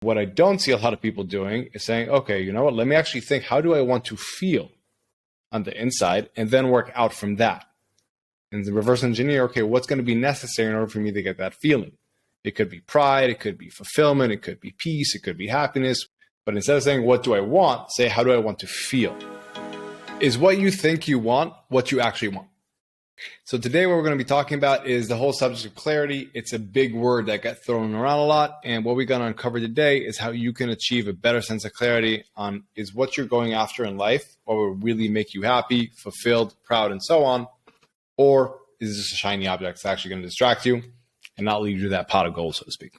What I don't see a lot of people doing is saying, okay, you know what, let me actually think, how do I want to feel on the inside, and then work out from that. And the reverse engineer, okay, what's going to be necessary in order for me to get that feeling? It could be pride, it could be fulfillment, it could be peace, it could be happiness. But instead of saying, what do I want, say, how do I want to feel? Is what you think you want what you actually want? So today what we're going to be talking about is the whole subject of clarity. It's a big word that got thrown around a lot. And what we're going to uncover today is how you can achieve a better sense of clarity on is what you're going after in life, what will really make you happy, fulfilled, proud, and so on. Or is this a shiny object that's actually going to distract you and not lead you to that pot of gold, so to speak?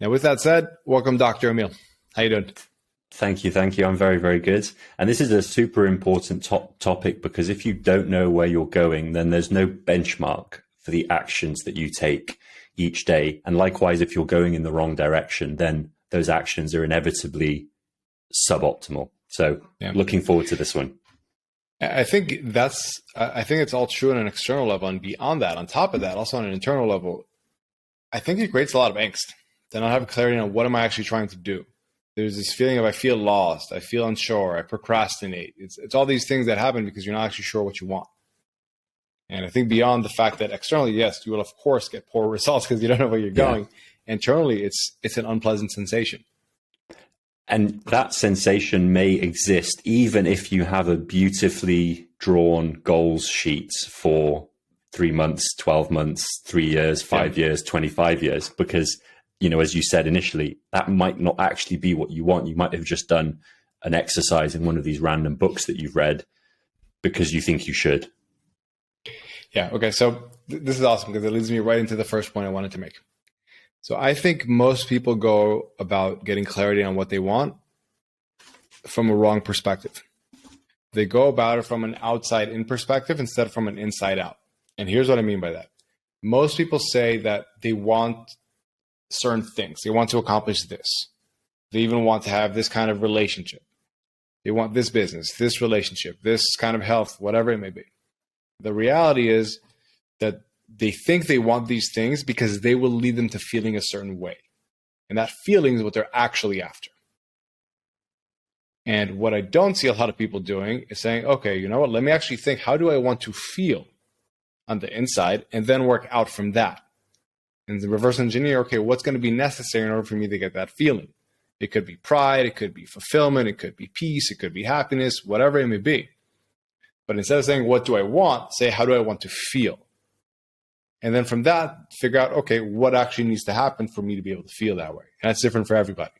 Now, with that said, welcome, Dr. Emil. How you doing? Thank you. I'm very, very good. And this is a super important topic because if you don't know where you're going, then there's no benchmark for the actions that you take each day. And likewise, if you're going in the wrong direction, then those actions are inevitably suboptimal. So Looking forward to this one. I think it's all true on an external level, and beyond that, on top of that, also on an internal level, I think it creates a lot of angst to not have clarity on what am I actually trying to do. There's this feeling of I feel lost, I feel unsure, I procrastinate. It's all these things that happen because you're not actually sure what you want. And I think beyond the fact that externally, yes, you will of course get poor results because you don't know where you're going. Internally, it's an unpleasant sensation. And that sensation may exist even if you have a beautifully drawn goals sheet for 3 months, 12 months, 3 years, 5 years, 25 years, because as you said initially, that might not actually be what you want. You might have just done an exercise in one of these random books that you've read because you think you should. Yeah. Okay. So this is awesome because it leads me right into the first point I wanted to make. So I think most people go about getting clarity on what they want from a wrong perspective. They go about it from an outside in perspective instead of from an inside out. And here's what I mean by that. Most people say that they want certain things. They want to accomplish this. They even want to have this kind of relationship. They want this business, this relationship, this kind of health, whatever it may be. The reality is that they think they want these things because they will lead them to feeling a certain way. And that feeling is what they're actually after. And what I don't see a lot of people doing is saying, okay, you know what, let me actually think, how do I want to feel on the inside, and then work out from that. And the reverse engineer, okay, what's going to be necessary in order for me to get that feeling? It could be pride, it could be fulfillment, it could be peace, it could be happiness, whatever it may be. But instead of saying, what do I want, say, how do I want to feel? And then from that, figure out, okay, what actually needs to happen for me to be able to feel that way? And that's different for everybody.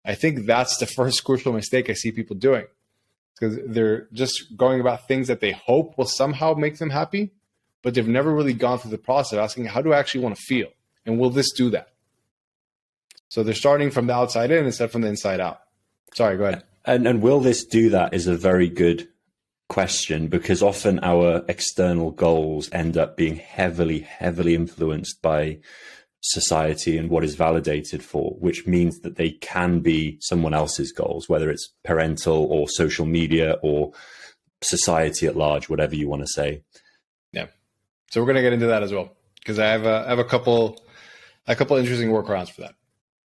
I think that's the first crucial mistake I see people doing, because they're just going about things that they hope will somehow make them happy, but they've never really gone through the process of asking, how do I actually want to feel? And will this do that? So they're starting from the outside in instead from the inside out. Sorry, go ahead. And will this do that is a very good question, because often our external goals end up being heavily influenced by society and what is validated for, which means that they can be someone else's goals, whether it's parental or social media or society at large, whatever you want to say. Yeah. So we're going to get into that as well, because I have a couple interesting workarounds for that.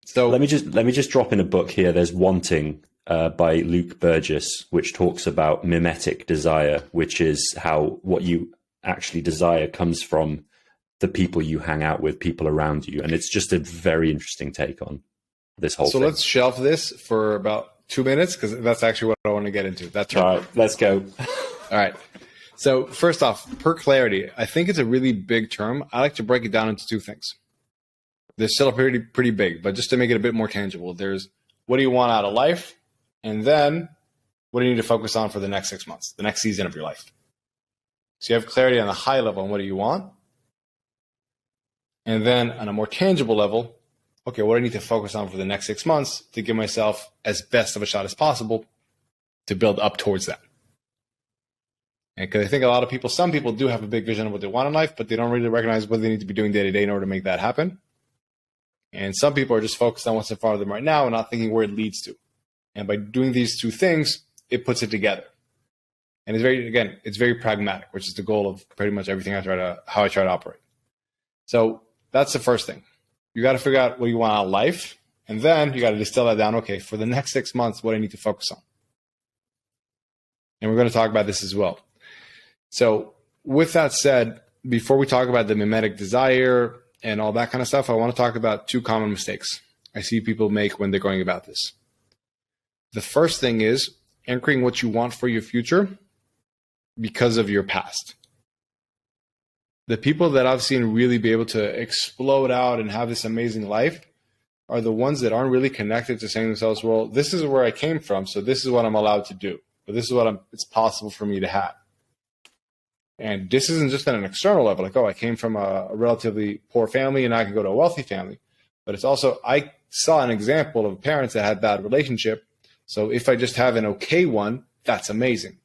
So let me just drop in a book here. There's Wanting by Luke Burgess, which talks about mimetic desire, which is how what you actually desire comes from the people you hang out with, people around you. And it's just a very interesting take on this whole thing. So let's shelve this for about 2 minutes, because that's actually what I want to get into. That's right. All right, let's go. All right. So first off, per clarity, I think it's a really big term. I like to break it down into two things. They're still pretty big, but just to make it a bit more tangible, there's what do you want out of life? And then what do you need to focus on for the next 6 months, the next season of your life? So you have clarity on the high level on what do you want? And then on a more tangible level, okay, what do I need to focus on for the next 6 months to give myself as best of a shot as possible to build up towards that? And because I think some people do have a big vision of what they want in life, but they don't really recognize what they need to be doing day to day in order to make that happen. And some people are just focused on what's in front of them right now and not thinking where it leads to. And by doing these two things, it puts it together. And it's very pragmatic, which is the goal of pretty much everything how I try to operate. So that's the first thing. You got to figure out what you want out of life, And then you got to distill that down. Okay, for the next 6 months, what I need to focus on. And we're going to talk about this as well. So with that said, before we talk about the mimetic desire and all that kind of stuff, I want to talk about 2 common mistakes I see people make when they're going about this. The first thing is anchoring what you want for your future because of your past. The people that I've seen really be able to explode out and have this amazing life are the ones that aren't really connected to saying to themselves, well, this is where I came from, so this is what I'm allowed to do. But this is what it's possible for me to have. And this isn't just at an external level, like, oh, I came from a relatively poor family and I can go to a wealthy family. But it's also, I saw an example of parents that had bad relationship. So if I just have an okay one, that's amazing.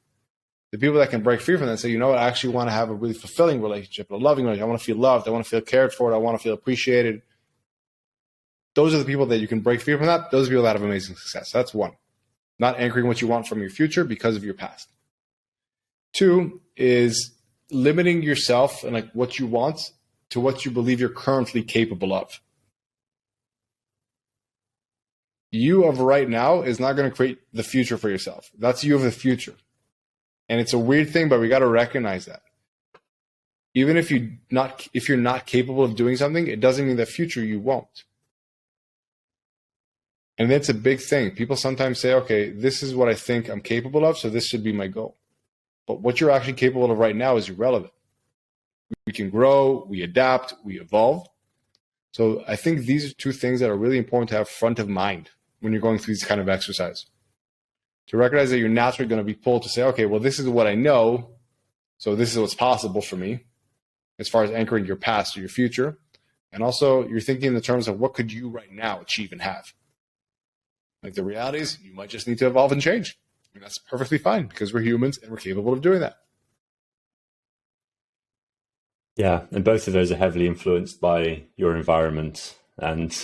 The people that can break free from that say, you know what, I actually want to have a really fulfilling relationship, a loving relationship. I want to feel loved. I want to feel cared for. I want to feel appreciated. Those are the people that you can break free from that. Those are people that have amazing success. That's one. Not anchoring what you want from your future because of your past. 2 is limiting yourself and like what you want to what you believe you're currently capable of. You of right now is not going to create the future for yourself. That's you of the future. And it's a weird thing, but we got to recognize that. Even if you're not capable of doing something, it doesn't mean the future you won't. And that's a big thing. People sometimes say, okay, this is what I think I'm capable of, so this should be my goal. But what you're actually capable of right now is irrelevant. We can grow, we adapt, we evolve. So I think these are 2 things that are really important to have front of mind when you're going through these kind of exercise. To recognize that you're naturally going to be pulled to say, okay, well, this is what I know, so this is what's possible for me as far as anchoring your past or your future. And also you're thinking in the terms of what could you right now achieve and have. Like the reality is you might just need to evolve and change. And that's perfectly fine because we're humans and we're capable of doing that. Yeah, and both of those are heavily influenced by your environment and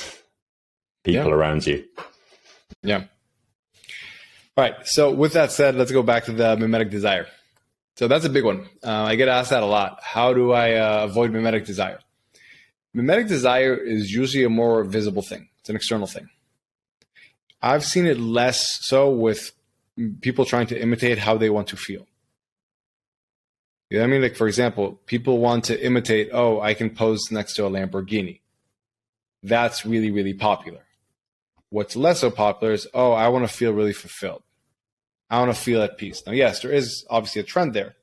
people around you. Yeah. All right. So with that said, let's go back to the mimetic desire. So that's a big one. I get asked that a lot. How do I avoid mimetic desire? Mimetic desire is usually a more visible thing. It's an external thing. I've seen it less so with people trying to imitate how they want to feel. You know what I mean? Like, for example, people want to imitate, oh, I can pose next to a Lamborghini. That's really, really popular. What's less so popular is, oh, I want to feel really fulfilled. I want to feel at peace. Now, yes, there is obviously a trend there,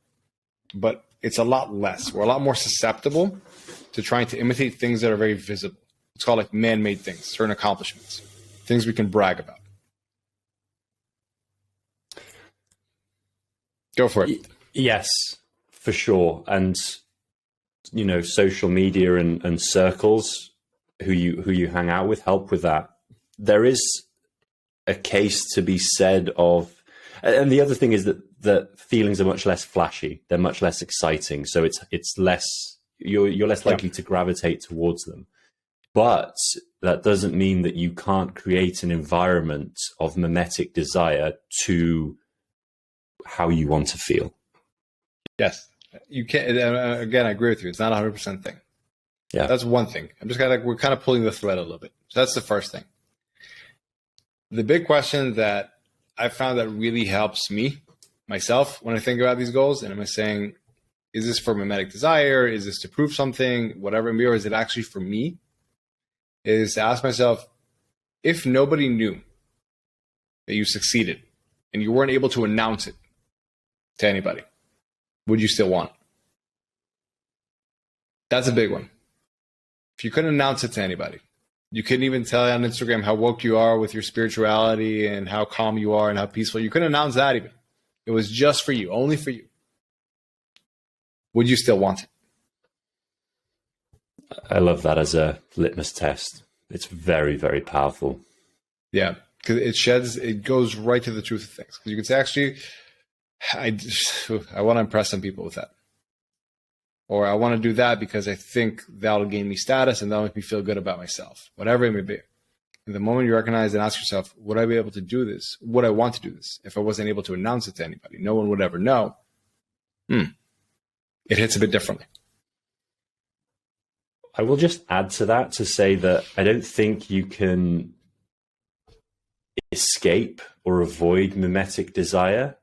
but it's a lot less. We're a lot more susceptible to trying to imitate things that are very visible. It's called like man-made things, certain accomplishments, things we can brag about. Go for it. Yes, for sure. And, you know, social media and circles who you hang out with help with that. There is a case to be said of, and the other thing is that feelings are much less flashy. They're much less exciting. So it's less, you're less likely to gravitate towards them. But that doesn't mean that you can't create an environment of mimetic desire to how you want to feel. Yes, you can't. Again, I agree with you. It's not 100% thing. Yeah, that's one thing. I'm just we're kind of pulling the thread a little bit. So that's the first thing. The big question that I found that really helps me, myself, when I think about these goals, and I'm saying, is this for mimetic desire? Is this to prove something? Whatever it may be, or is it actually for me? Is to ask myself, if nobody knew that you succeeded and you weren't able to announce it to anybody, would you still want it? That's a big one. If you couldn't announce it to anybody, you couldn't even tell on Instagram how woke you are with your spirituality and how calm you are and how peaceful. You couldn't announce that even. It was just for you, only for you. Would you still want it? I love that as a litmus test. It's very, very powerful. Yeah, because it goes right to the truth of things. Because you can say, actually, I want to impress some people with that. Or I want to do that because I think that'll gain me status and that'll make me feel good about myself. Whatever it may be. And the moment you recognize and ask yourself, would I be able to do this? Would I want to do this? If I wasn't able to announce it to anybody, no one would ever know. It hits a bit differently. I will just add to that to say that I don't think you can escape or avoid mimetic desire.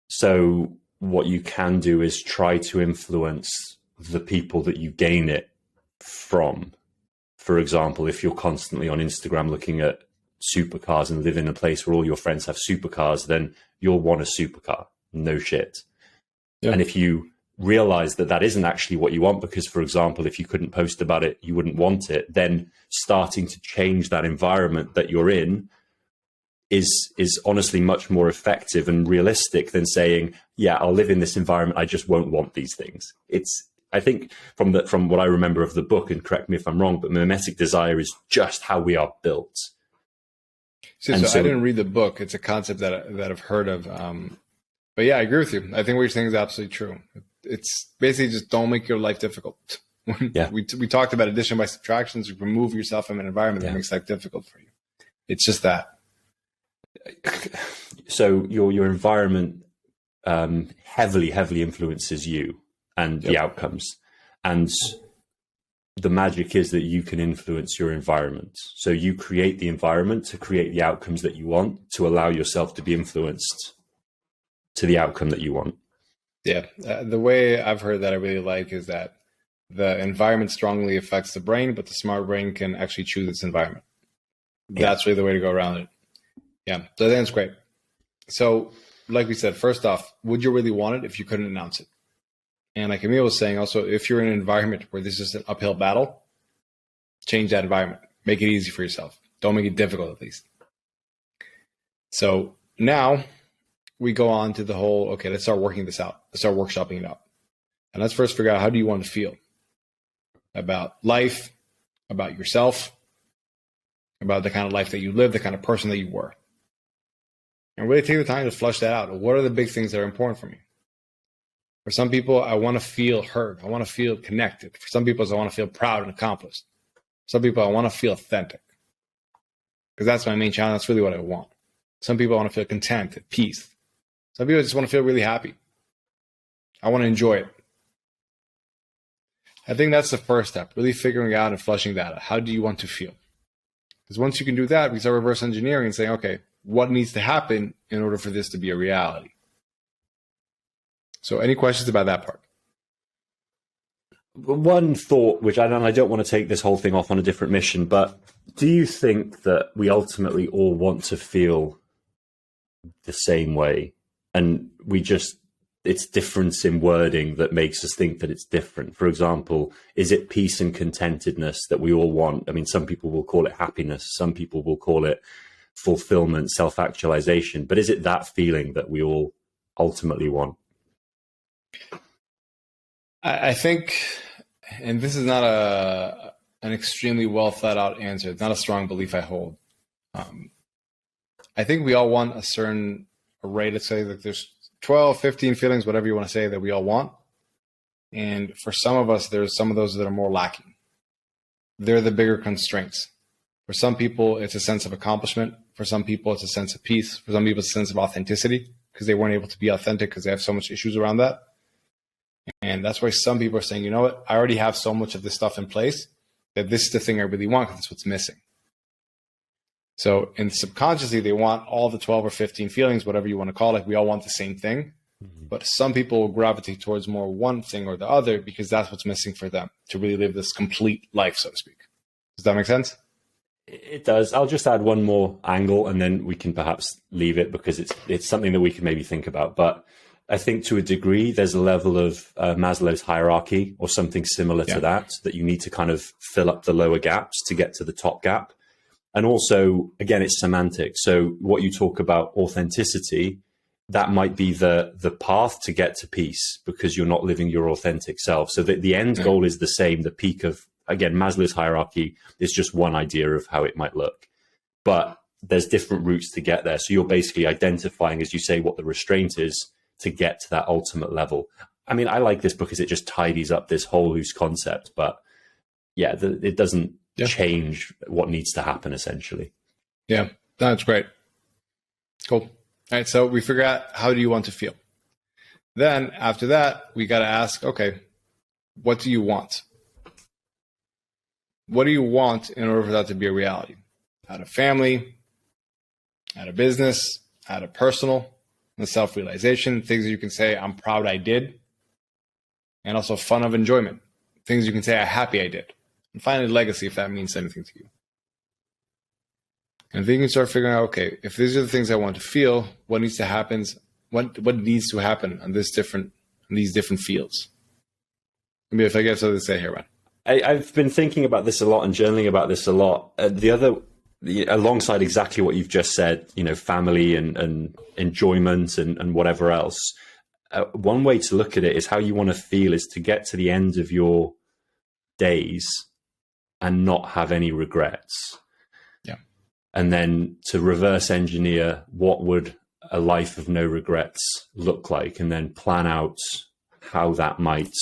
So what you can do is try to influence the people that you gain it from. For example, if you're constantly on Instagram looking at supercars and live in a place where all your friends have supercars, then you'll want a supercar. No shit. Yeah. And if you realize that that isn't actually what you want, because, for example, if you couldn't post about it, you wouldn't want it, then starting to change that environment that you're in is honestly much more effective and realistic than saying, yeah, I'll live in this environment, I just won't want these things. It's, I think from what I remember of the book, and correct me if I'm wrong, but mimetic desire is just how we are built. So I didn't read the book. It's a concept that I've heard of. But yeah, I agree with you. I think what you're saying is absolutely true. It's basically just don't make your life difficult. Yeah. We talked about addition by subtractions. You remove yourself from an environment that makes life difficult for you. It's just that. So your environment heavily influences you and the outcomes. And the magic is that you can influence your environment. So you create the environment to create the outcomes that you want, to allow yourself to be influenced to the outcome that you want. Yeah. The way I've heard that I really like is that the environment strongly affects the brain, but the smart brain can actually choose its environment. That's really the way to go around it. Yeah. So I think that's great. So like we said, first off, would you really want it if you couldn't announce it? And like Emil was saying, also, if you're in an environment where this is an uphill battle, change that environment. Make it easy for yourself. Don't make it difficult, at least. So now we go on to the whole, okay, let's start working this out. Let's start workshopping it out. And let's first figure out, how do you want to feel about life, about yourself, about the kind of life that you live, the kind of person that you were. And really take the time to flush that out. What are the big things that are important for me? For some people, I want to feel heard. I want to feel connected. For some people, I want to feel proud and accomplished. For some people, I want to feel authentic. Because that's my main challenge. That's really what I want. Some people, I want to feel content, at peace. Some people just want to feel really happy. I want to enjoy it. I think that's the first step, really figuring out and flushing that out. How do you want to feel? Because once you can do that, we start reverse engineering and saying, okay, what needs to happen in order for this to be a reality? So any questions about that part? One thought, which I don't want to take this whole thing off on a different mission, but do you think that we ultimately all want to feel the same way? And it's difference in wording that makes us think that it's different. For example, is it peace and contentedness that we all want? I mean, some people will call it happiness. Some people will call it fulfillment, self-actualization. But is it that feeling that we all ultimately want? I think, and this is not an extremely well thought out answer. It's not a strong belief I hold. I think we all want a certain array. Let's say that there's 12, 15 feelings, whatever you want to say, that we all want. And for some of us, there's some of those that are more lacking. They're the bigger constraints. For some people, it's a sense of accomplishment. For some people, it's a sense of peace. For some people, it's a sense of authenticity, because they weren't able to be authentic because they have so much issues around that. And that's why some people are saying, you know what, I already have so much of this stuff in place that this is the thing I really want, because that's what's missing. So in subconsciously, they want all the 12 or 15 feelings, whatever you want to call it. We all want the same thing. Mm-hmm. But some people will gravitate towards more one thing or the other because that's what's missing for them to really live this complete life, so to speak. Does that make sense? It does. I'll just add one more angle and then we can perhaps leave it, because it's something that we can maybe think about. But I think to a degree, there's a level of Maslow's hierarchy or something similar to that you need to kind of fill up the lower gaps to get to the top gap. And also, again, it's semantics. So what you talk about authenticity, that might be the path to get to peace, because you're not living your authentic self. So the end goal is the same. The peak of, again, Maslow's hierarchy is just one idea of how it might look. But there's different routes to get there. So you're basically identifying, as you say, what the restraint is to get to that ultimate level. I mean, I like this because it just tidies up this whole loose concept. But yeah, it doesn't change what needs to happen, essentially. Yeah, that's great. Cool. All right, so we figure out, how do you want to feel? Then after that, we got to ask, okay, what do you want? What do you want in order for that to be a reality? Out of family, out of business, out of personal, the self-realization, things that you can say, I'm proud I did, and also fun of enjoyment, things you can say, I'm happy I did. And finally, legacy, if that means anything to you. And then you can start figuring out, okay, if these are the things I want to feel, what needs to happen? What needs to happen on these different fields? Maybe if I get something to say here, man. I've been thinking about this a lot and journaling about this a lot. Alongside exactly what you've just said, family and enjoyment and whatever else. One way to look at it is how you want to feel is to get to the end of your days and not have any regrets. Yeah. And then to reverse engineer what would a life of no regrets look like, and then plan out how that might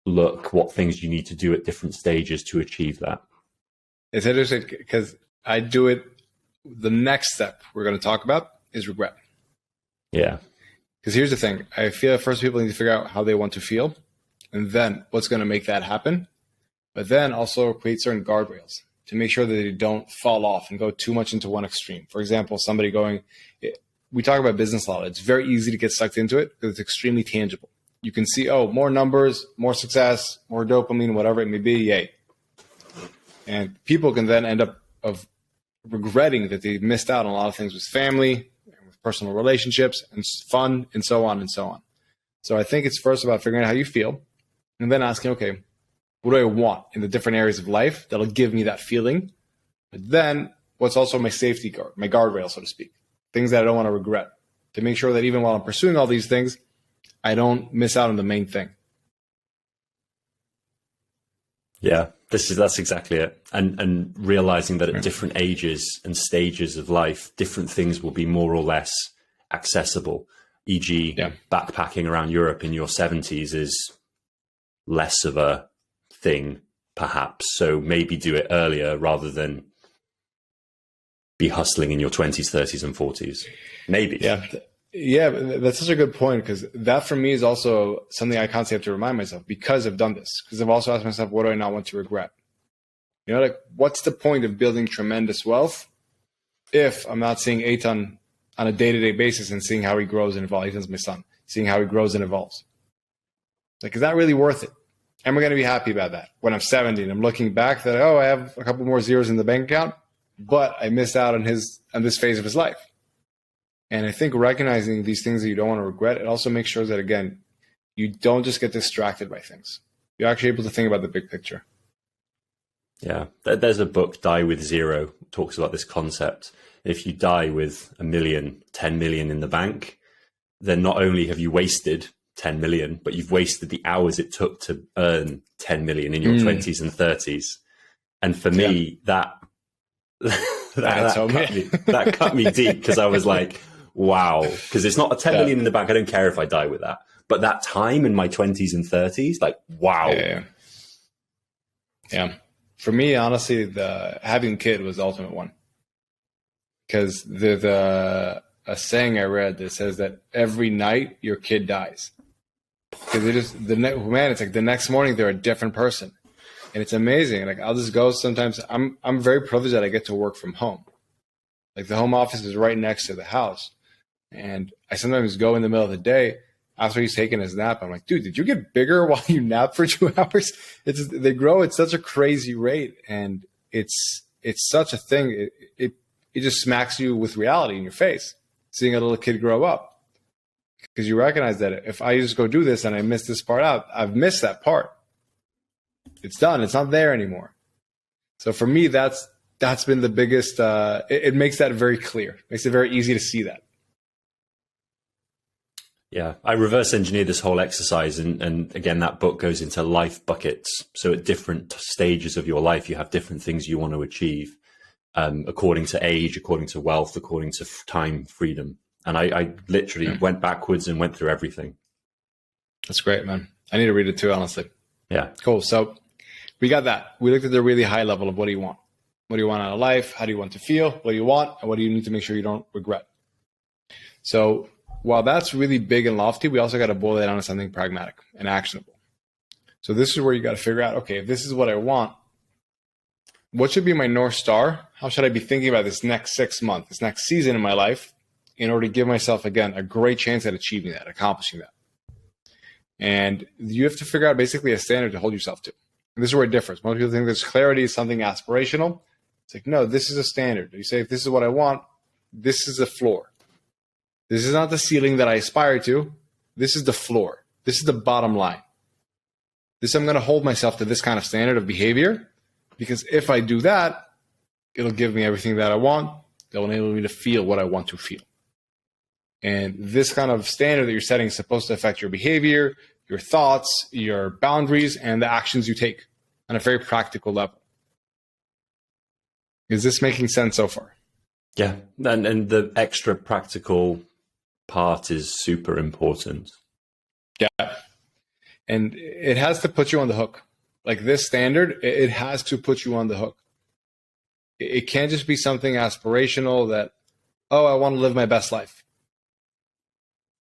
look, what things you need to do at different stages to achieve that. It's interesting because I do it. The next step we're going to talk about is regret. Yeah. Because here's the thing. I feel at first people need to figure out how they want to feel and then what's going to make that happen. But then also create certain guardrails to make sure that they don't fall off and go too much into one extreme. For example, somebody we talk about business a lot. It's very easy to get sucked into it because it's extremely tangible. You can see, more numbers, more success, more dopamine, whatever it may be, yay. And people can then end up regretting that they missed out on a lot of things with family, with personal relationships, and fun, and so on and so on. So I think it's first about figuring out how you feel, and then asking, okay, what do I want in the different areas of life that'll give me that feeling? But then what's also my safety guard, my guardrail, so to speak, things that I don't want to regret, to make sure that even while I'm pursuing all these things, I don't miss out on the main thing. Yeah, that's exactly it. And realizing that at different ages and stages of life, different things will be more or less accessible. E.g., backpacking around Europe in your 70s is less of a thing, perhaps. So maybe do it earlier rather than be hustling in your 20s, 30s, and 40s. Maybe. Yeah, that's such a good point, because that for me is also something I constantly have to remind myself, because I've done this, because I've also asked myself, what do I not want to regret? What's the point of building tremendous wealth if I'm not seeing Eitan on a day-to-day basis and seeing how he grows and evolves? Eitan's my son, seeing how he grows and evolves. Is that really worth it? Am I going to be happy about that when I'm 70 and I'm looking back that, I have a couple more zeros in the bank account, but I missed out on this phase of his life? And I think recognizing these things that you don't want to regret, it also makes sure that, again, you don't just get distracted by things. You're actually able to think about the big picture. Yeah. There's a book, Die with Zero, talks about this concept. If you die with 1 million, 10 million in the bank, then not only have you wasted 10 million, but you've wasted the hours it took to earn 10 million in your 20s and 30s. And for me, that cut me deep, because I was like, wow, because it's not a 10 million in the bank. I don't care if I die with that. But that time in my 20s and 30s, wow. Yeah. For me, honestly, having a kid was the ultimate one. Because there's a saying I read that says that every night your kid dies. Because it's like the next morning they're a different person. And it's amazing. I'll just go sometimes. I'm very privileged that I get to work from home. The home office is right next to the house. And I sometimes go in the middle of the day after he's taking his nap. I'm like, dude, did you get bigger while you nap for 2 hours? They grow at such a crazy rate. And it's such a thing. It just smacks you with reality in your face, seeing a little kid grow up. Because you recognize that if I just go do this and I miss this part out, I've missed that part. It's done. It's not there anymore. So for me, that's been the biggest. It makes that very clear. Makes it very easy to see that. Yeah, I reverse engineer this whole exercise. And again, that book goes into life buckets. So at different stages of your life, you have different things you want to achieve, according to age, according to wealth, according to time, freedom. And I literally went backwards and went through everything. That's great, man. I need to read it too, honestly. Yeah. Cool. So we got that. We looked at the really high level of what do you want? What do you want out of life? How do you want to feel? What do you want? And what do you need to make sure you don't regret? So while that's really big and lofty, we also got to boil that down to something pragmatic and actionable. So this is where you got to figure out, okay, if this is what I want, what should be my North Star? How should I be thinking about this next 6 months, this next season in my life, in order to give myself, again, a great chance at achieving that, accomplishing that? And you have to figure out basically a standard to hold yourself to. And this is where it differs. Most people think this clarity is something aspirational. It's like, no, this is a standard. You say, if this is what I want, this is the floor. This is not the ceiling that I aspire to. This is the floor. This is the bottom line. I'm going to hold myself to this kind of standard of behavior, because if I do that, it'll give me everything that I want. It'll enable me to feel what I want to feel. And this kind of standard that you're setting is supposed to affect your behavior, your thoughts, your boundaries, and the actions you take on a very practical level. Is this making sense so far? Yeah, and the extra practical part is super important. Yeah. And it has to put you on the hook. Like this standard, it has to put you on the hook. It can't just be something aspirational that, oh, I want to live my best life.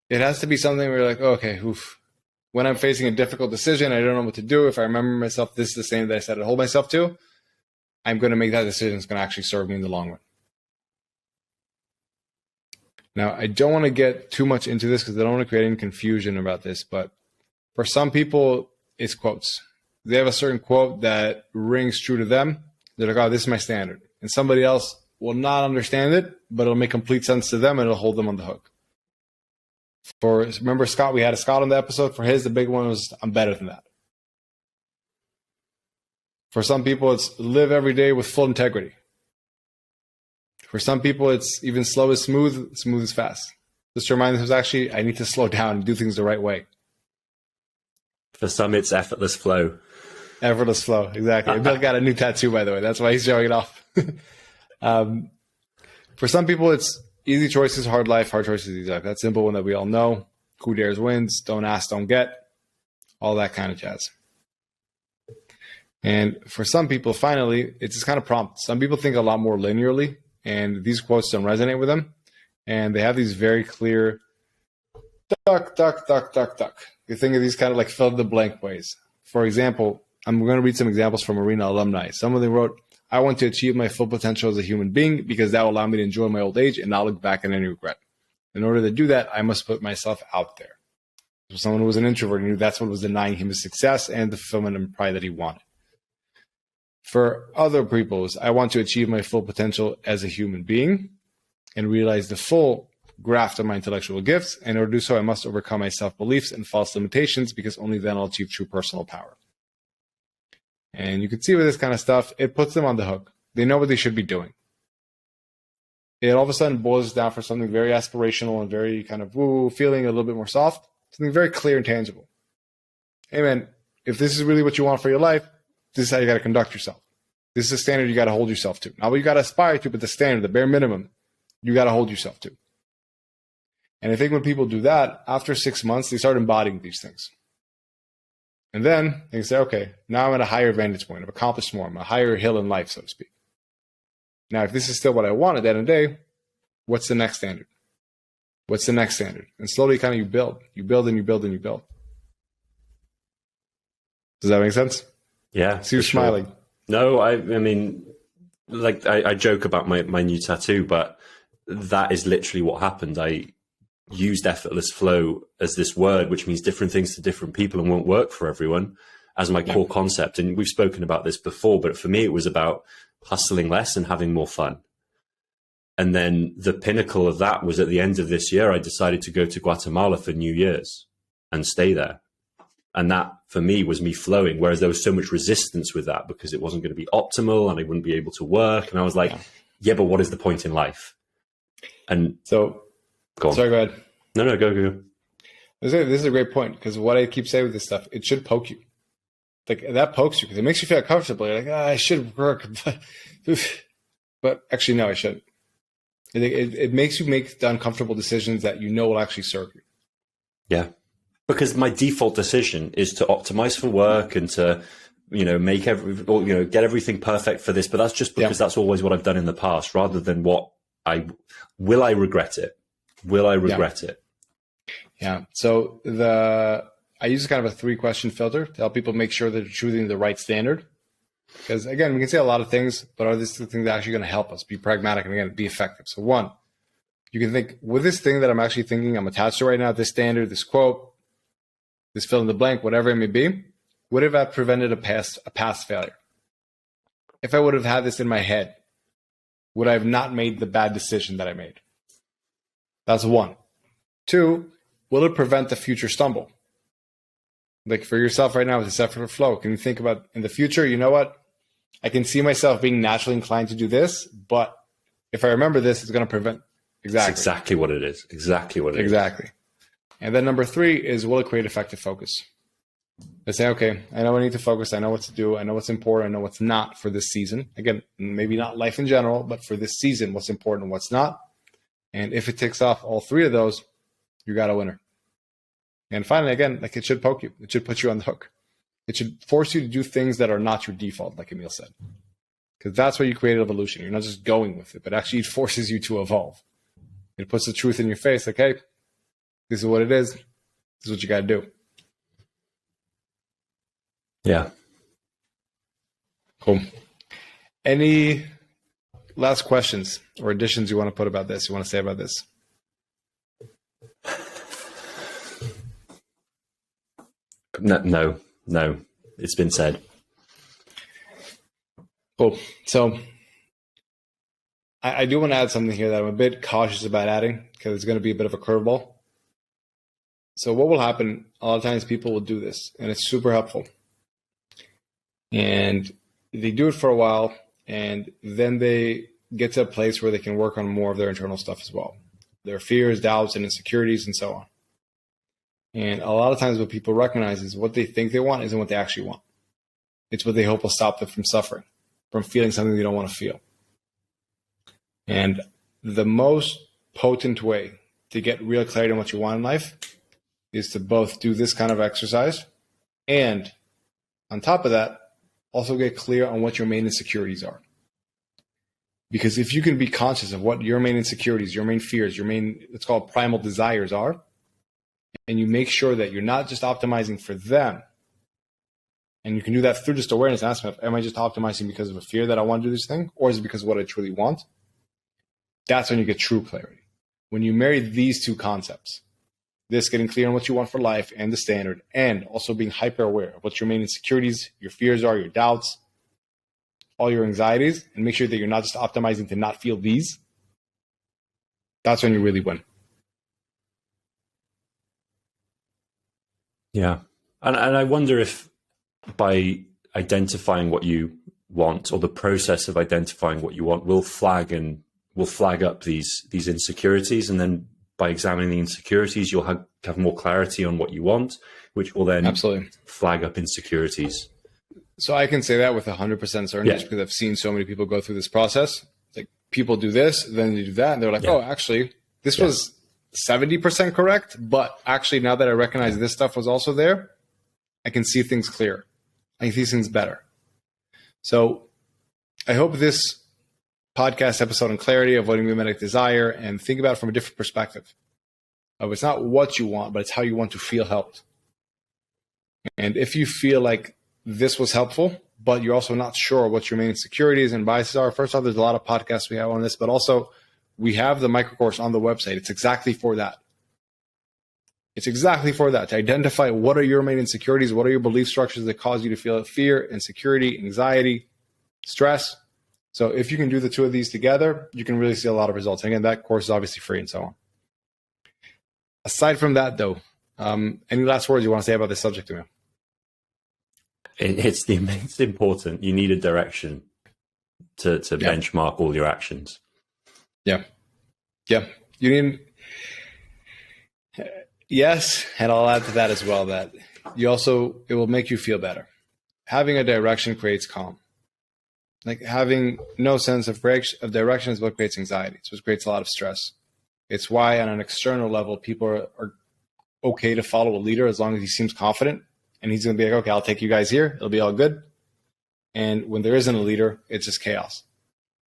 It has to be something where you're like, oh, okay, oof. When I'm facing a difficult decision, I don't know what to do. If I remember myself, this is the standard that I said I'd hold myself to, I'm going to make that decision. It's going to actually serve me in the long run. Now, I don't want to get too much into this because I don't want to create any confusion about this, but for some people, it's quotes. They have a certain quote that rings true to them. They're like, oh, this is my standard. And somebody else will not understand it, but it'll make complete sense to them and it'll hold them on the hook. Remember Scott, we had a Scott on the episode. For his, the big one was, I'm better than that. For some people, it's live every day with full integrity. For some people, it's even slow is smooth, smooth is fast. Just to remind themselves, actually, I need to slow down and do things the right way. For some, it's effortless flow. Effortless flow, exactly. Bill got a new tattoo, by the way. That's why he's showing it off. For some people, it's easy choices, hard life, hard choices, easy life. That simple one that we all know. Who dares wins, don't ask, don't get. All that kind of jazz. And for some people, finally, it's this kind of prompt. Some people think a lot more linearly, and these quotes don't resonate with them. And they have these very clear duck, duck, duck, duck, duck. You think of these kind of like fill in the blank ways. For example, I'm going to read some examples from Arena alumni. Some of them wrote, I want to achieve my full potential as a human being because that will allow me to enjoy my old age and not look back at any regret. In order to do that, I must put myself out there. So someone who was an introvert knew that's what was denying him his success and the fulfillment and pride that he wanted. For other people, I want to achieve my full potential as a human being and realize the full graft of my intellectual gifts. And in order to do so, I must overcome my self-beliefs and false limitations because only then I'll achieve true personal power. And you can see with this kind of stuff, it puts them on the hook. They know what they should be doing. It all of a sudden boils down for something very aspirational and very kind of woo, feeling a little bit more soft, something very clear and tangible. Hey man, if this is really what you want for your life, this is how you got to conduct yourself. This is a standard you got to hold yourself to. Not what you got to aspire to, but the standard, the bare minimum, you got to hold yourself to. And I think when people do that, after 6 months, they start embodying these things. And then they say, okay, now I'm at a higher vantage point. I've accomplished more. I'm a higher hill in life, so to speak. Now, if this is still what I want at the end of the day, what's the next standard? What's the next standard? And slowly kind of you build and you build and you build. Does that make sense? Yeah. See you smiling. Sure. No, I mean, like I joke about my new tattoo, but that is literally what happened. I used effortless flow as this word, which means different things to different people and won't work for everyone, as my core concept. And we've spoken about this before, but for me, it was about hustling less and having more fun. And then the pinnacle of that was at the end of this year, I decided to go to Guatemala for New Year's and stay there. And that for me was me flowing, whereas there was so much resistance with that because it wasn't going to be optimal and I wouldn't be able to work. And I was like, yeah, but what is the point in life? And so, go ahead. No, go. This is a great point because what I keep saying with this stuff, it should poke you. Like that pokes you because it makes you feel comfortable. You're like, I should work, but actually, no, I shouldn't. It makes you make the uncomfortable decisions that you know will actually serve you. Yeah. Because my default decision is to optimize for work and to, make get everything perfect for this. But that's just because that's always what I've done in the past, rather than will I regret it? Will I regret it? Yeah. So I use kind of a 3-question filter to help people make sure that they're choosing the right standard. Because again, we can say a lot of things, but are these the things that are actually going to help us be pragmatic and again, be effective? So one, you can think, with this thing that I'm actually thinking I'm attached to right now, this standard, this quote, this fill in the blank, whatever it may be, would have that prevented a past failure? If I would have had this in my head, would I have not made the bad decision that I made? That's one. Two, will it prevent the future stumble? Like for yourself right now with this effort flow, can you think about in the future, you know what? I can see myself being naturally inclined to do this, but if I remember this, it's going to prevent. Exactly. It's exactly what it is. Exactly what it is. Exactly. And then number three is, will it create effective focus? I say, okay, I know I need to focus. I know what to do. I know what's important. I know what's not for this season. Again, maybe not life in general, but for this season, what's important and what's not. And if it ticks off all three of those, you got a winner. And finally, again, like it should poke you. It should put you on the hook. It should force you to do things that are not your default, like Emil said. Because that's why you create evolution. You're not just going with it, but actually it forces you to evolve. It puts the truth in your face, like, hey, this is what it is. This is what you got to do. Yeah. Cool. Any last questions or additions you want to put about this? You want to say about this? No. It's been said. Cool. So I do want to add something here that I'm a bit cautious about adding because it's going to be a bit of a curveball. So what will happen, a lot of times people will do this and it's super helpful. And they do it for a while and then they get to a place where they can work on more of their internal stuff as well. Their fears, doubts, and insecurities and so on. And a lot of times what people recognize is what they think they want isn't what they actually want. It's what they hope will stop them from suffering, from feeling something they don't want to feel. And the most potent way to get real clarity on what you want in life is to both do this kind of exercise and on top of that, also get clear on what your main insecurities are. Because if you can be conscious of what your main insecurities, your main fears, your main, let's call it primal desires are, and you make sure that you're not just optimizing for them, and you can do that through just awareness and asking, am I just optimizing because of a fear that I want to do this thing, or is it because of what I truly want? That's when you get true clarity. When you marry these two concepts, this getting clear on what you want for life and the standard, and also being hyper aware of what your main insecurities, your fears are, your doubts, all your anxieties, and make sure that you're not just optimizing to not feel these, that's when you really win. Yeah. And I wonder if by identifying what you want, or the process of identifying what you want, will flag up these insecurities, and then by examining the insecurities, you'll have more clarity on what you want, which will then absolutely flag up insecurities. So I can say that with 100% certainty, just because I've seen so many people go through this process. Like people do this, then they do that, and they're like, oh, actually, this was 70% correct, but actually now that I recognize this stuff was also there, I can see things clear. I can see things better. So I hope this podcast episode on clarity, avoiding mimetic desire, and think about it from a different perspective. It's not what you want, but it's how you want to feel helped. And if you feel like this was helpful, but you're also not sure what your main insecurities and biases are, first off, there's a lot of podcasts we have on this, but also we have the micro course on the website. It's exactly for that. It's exactly for that, to identify what are your main insecurities, what are your belief structures that cause you to feel fear, insecurity, anxiety, stress. So if you can do the two of these together, you can really see a lot of results. And again, that course is obviously free and so on. Aside from that, though, any last words you want to say about this subject to me? It's important. You need a direction to benchmark all your actions. Yeah. You need. Yes, and I'll add to that as well that it will make you feel better. Having a direction creates calm. Like having no sense of direction is what creates anxiety. It's what creates a lot of stress. It's why on an external level, people are okay to follow a leader as long as he seems confident and he's going to be like, okay, I'll take you guys here. It'll be all good. And when there isn't a leader, it's just chaos.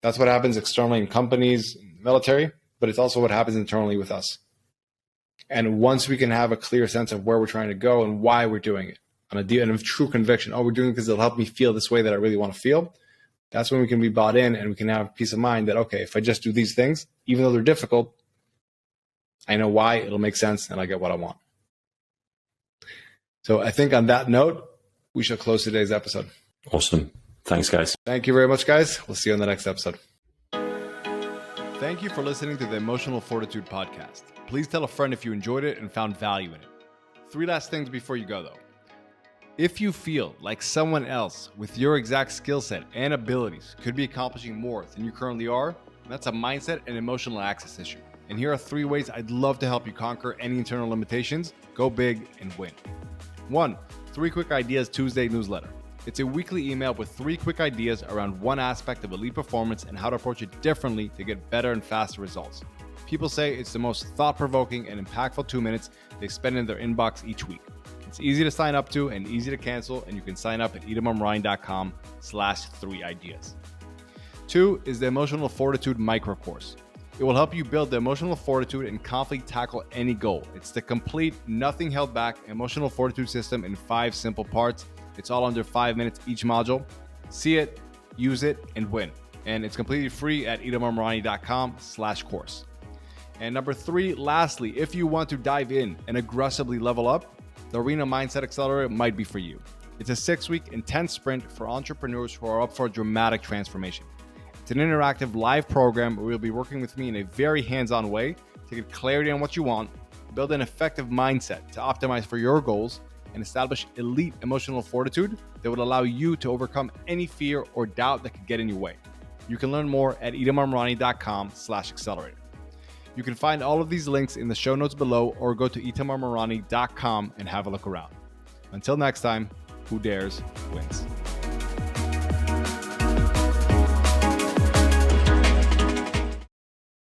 That's what happens externally in companies, in the military, but it's also what happens internally with us. And once we can have a clear sense of where we're trying to go and why we're doing it, on a deal and of true conviction, oh, we're doing it because it'll help me feel this way that I really want to feel, that's when we can be bought in and we can have peace of mind that, okay, if I just do these things, even though they're difficult, I know why, it'll make sense, and I get what I want. So I think on that note, we shall close today's episode. Awesome. Thanks, guys. Thank you very much, guys. We'll see you on the next episode. Thank you for listening to the Emotional Fortitude Podcast. Please tell a friend if you enjoyed it and found value in it. 3 last things before you go, though. If you feel like someone else with your exact skill set and abilities could be accomplishing more than you currently are, that's a mindset and emotional access issue. And here are 3 ways I'd love to help you conquer any internal limitations, go big, and win. 1. 3 Quick Ideas Tuesday newsletter. It's a weekly email with 3 quick ideas around one aspect of elite performance and how to approach it differently to get better and faster results. People say it's the most thought-provoking and impactful 2 minutes they spend in their inbox each week. It's easy to sign up to and easy to cancel, and you can sign up at itamarand.com/3ideas. 2 is the Emotional Fortitude Micro Course. It will help you build the emotional fortitude and confidently tackle any goal. It's the complete, nothing held back emotional fortitude system in 5 simple parts. It's all under 5 minutes each module. See it, use it, and win. And it's completely free at itamarand.com/course. And number 3, lastly, if you want to dive in and aggressively level up, the Arena Mindset Accelerator might be for you. It's a 6-week intense sprint for entrepreneurs who are up for a dramatic transformation. It's an interactive live program where you'll be working with me in a very hands-on way to get clarity on what you want, build an effective mindset to optimize for your goals, and establish elite emotional fortitude that would allow you to overcome any fear or doubt that could get in your way. You can learn more at itamarmarani.com/accelerator. You can find all of these links in the show notes below or go to itamarmarani.com and have a look around. Until next time, who dares wins.